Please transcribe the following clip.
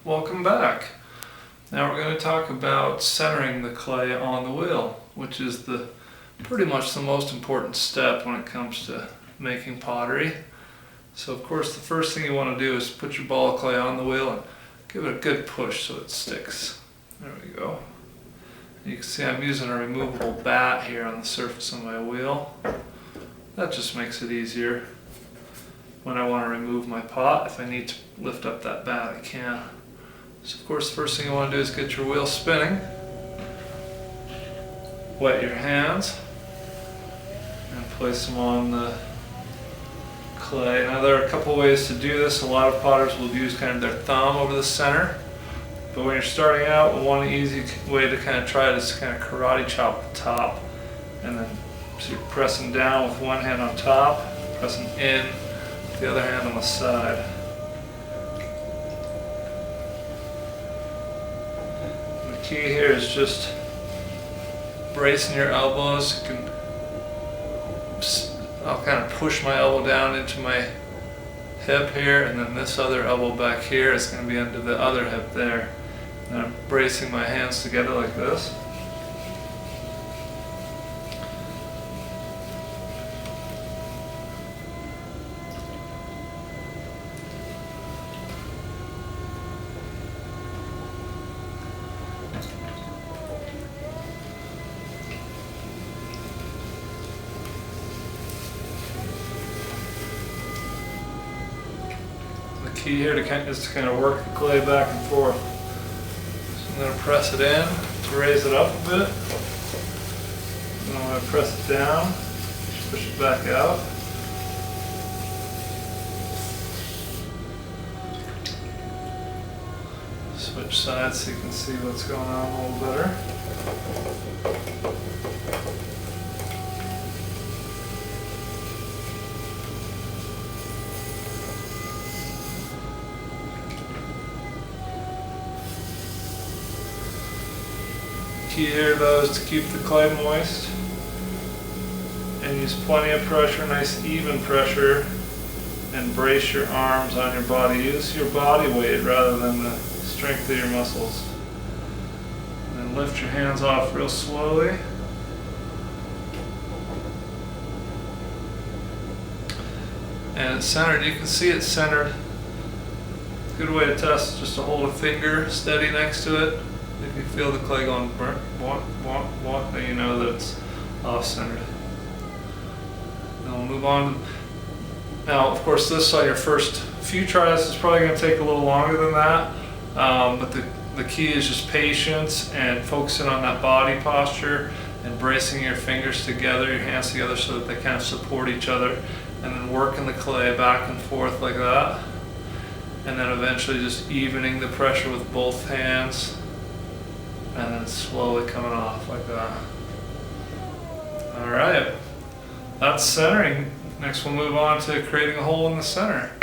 Welcome back. Now we're going to talk about centering the clay on the wheel, which is pretty much the most important step when it comes to making pottery. So of course the first thing you want to do is put your ball of clay on the wheel and give it a good push so it sticks. There we go. You can see I'm using a removable bat here on the surface of my wheel. That just makes it easier when I want to remove my pot. If I need to lift up that bat, I can. So of course the first thing you want to do is get your wheel spinning. Wet your hands and place them on the clay. Now there are a couple ways to do this. A lot of potters will use kind of their thumb over the center. But when you're starting out, one easy way to kind of try it is to kind of karate chop the top. And then so you're pressing down with one hand on top, pressing in with the other hand on the side. And the key here is just bracing your elbows. I'll kind of push my elbow down into my hip here, and then this other elbow back here is going to be into the other hip there. And I'm bracing my hands together like this. The key here is to kind of work the clay back and forth. So I'm going to press it in to raise it up a bit. And I'm going to press it down, push it back out. Switch sides so you can see what's going on a little better. Key here though is to keep the clay moist and use plenty of pressure, nice even pressure, and brace your arms on your body. Use your body weight rather than the strength of your muscles. And then lift your hands off real slowly. And it's centered. You can see it's centered. Good way to test is just to hold a finger steady next to it. If you feel the clay going then you know that it's off-centered. Then we'll move on. Now, of course, this on your first few tries is probably going to take a little longer than that. But the key is just patience and focusing on that body posture and bracing your fingers together, your hands together so that they kind of support each other, and then working the clay back and forth like that. And then eventually just evening the pressure with both hands. And then slowly coming off like that. Alright, that's centering. Next we'll move on to creating a hole in the center.